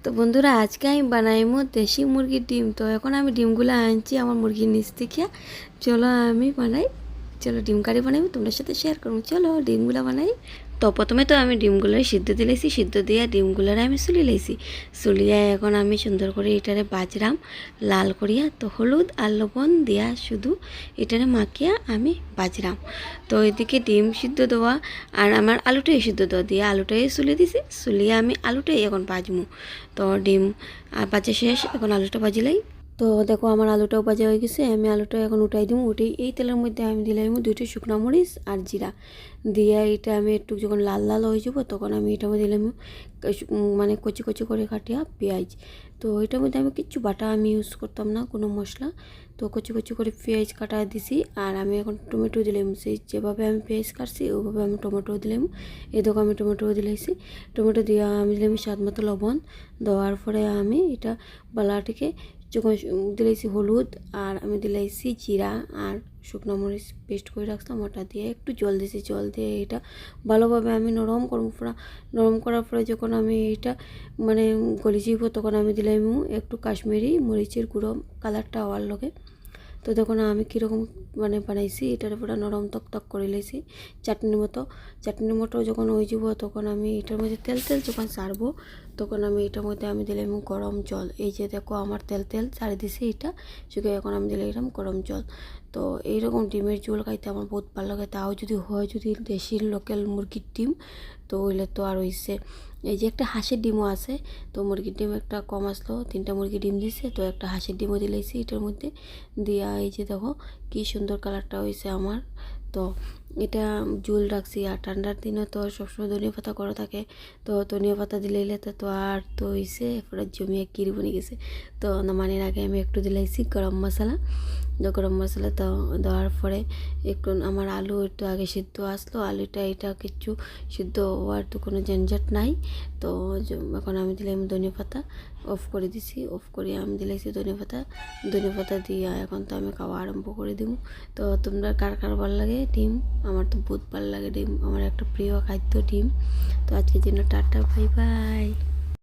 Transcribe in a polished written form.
তো বন্ধুরা আজকে আমি বানাইমো দেশি মুরগির ডিম। তো এখন আমি ডিমগুলো আনছি আমার মুরগির নিচ থেকে। চলো আমি বানাই, চলো ডিম কারি বানাইবো, তোমাদের সাথে শেয়ার করবো। চলো ডিমগুলো বানাই। তো প্রথমে তো আমি ডিমগুলো সিদ্ধ দিলেছি, সিদ্ধ দিয়ে ডিমগুলোর আমি সুলি লাইছি। সুলিয়া এখন আমি সুন্দর করে এটারে বাজরাম লাল করিয়া, তো হলুদ আর লবণ দিয়া শুধু এটারে মাখিয়া আমি বাজরাম। তো এদিকে ডিম সিদ্ধ দেওয়া আর আমার আলুটাই সিদ্ধ দেওয়া দিয়ে আলুটাই সুলি দিছি, সুলিয়ে আমি আলুটাই এখন ভাজমু। তো ডিম ভাজা শেষ, এখন আলুটা ভাজিলাই। তো দেখো আমার আলুটাও ভাজা হয়ে গেছে, আমি আলুটা এখন উঠাই দিব। উঠেই এই তেলের মধ্যে আমি দিলাম 2টা শুকনো মরিচ আর জিরা দিয়ে এটা আমি একটু যখন লাল লাল হয়ে যাব তখন আমি এটার মধ্যে দিলাম মানে কচি কচি করে কাটিয়া পেঁয়াজ। তো এটার মধ্যে আমি কিচ্ছু বাটা আমি ইউজ করতাম না, কোনো মশলা। তো কচি কচি করে পেঁয়াজ কাটা দিছি আর আমি এখন টমেটো দিলাম। সেই যেভাবে আমি পেঁয়াজ কাটছি ওইভাবে আমি টমেটো দিলাম। এই দেখো আমি টমেটো দিলাইছি। টমেটো দিয়ে আমি দিলাম স্বাদ মতো লবণ। দেওয়ার পরে আমি এটা বালাটিকে যখন দিলাইছি হলুদ আর আমি দিলাইছি জিরা আর শুকনো মরিচ পেস্ট করে রাখতাম, ওটা দিয়ে একটু জল দিয়েছি। জল দিয়ে এটা ভালোভাবে আমি নরম করব। নরম করার পরে যখন আমি এটা মানে গলি যাব তখন আমি দিলাম একটু কাশ্মীরি মরিচের গুঁড়ো কালারটা হওয়ার লগে। তো তখন আমি কীরকম মানে বানাইছি, এটার পুরো নরম তক তক করে লেছি চাটনির মতো যখন হয়ে যাব তখন আমি এটার মধ্যে তেল তেল যখন ছাড়বো তখন আমি এটার মধ্যে আমি দিলাম গরম জল। এই যে দেখো আমার তেল তেল ছাড়ি দিছি এটা শুকে, এখন আমি দিলাম গরম জল। তো এইরকম ডিমের ঝোল খাইতে আমার বহুত ভালো লাগে, তাও যদি হয় যদি দেশি লোকাল মুরগির ডিম, তো হইলে তো আর হইছে। এই যে একটা হাঁসের ডিমও আছে, তো মুরগির ডিম একটা কম আসলো, 3টা মুরগির ডিম দিছে, তো একটা হাঁসের ডিমও দিলাইছি এটার মধ্যে দিয়া। এই যে দেখো কি সুন্দর কালারটা হয়েছে আমার। তো এটা ঝোল রাখছি আর ঠান্ডার দিনে তো সবসময় ধনিয়া পাতা করা থাকে, তো ধনিয়া পাতা দিলে তো আর তো হয়েছে পুরো জমিয়ে কিরি বনে গেছে। তো নামানোর আগে আমি একটু দিলাইছি গরম মশলা। তো গরম মশলা তো দেওয়ার পরে একটু আমার আলু একটু আগে সিদ্ধ আসলো, আলুটা এটা কিছু সিদ্ধ হওয়ার তো কোনো ঝঞ্ঝট নাই। তো এখন আমি দিলাম ধনিয়া পাতা, অফ করে দিছি। অফ করে আমি দিলাইছি ধনিয়া পাতা দিয়ে এখন তো আমি খাওয়া আরম্ভ করে দিব। তো তোমরা কার কার ভালো লাগে ডিম? আমার তো বহুত ভালো লাগে ডিম, আমার একটা প্রিয় খাদ্য ডিম। তো আজকের জন্য টাটা, বাই বাই।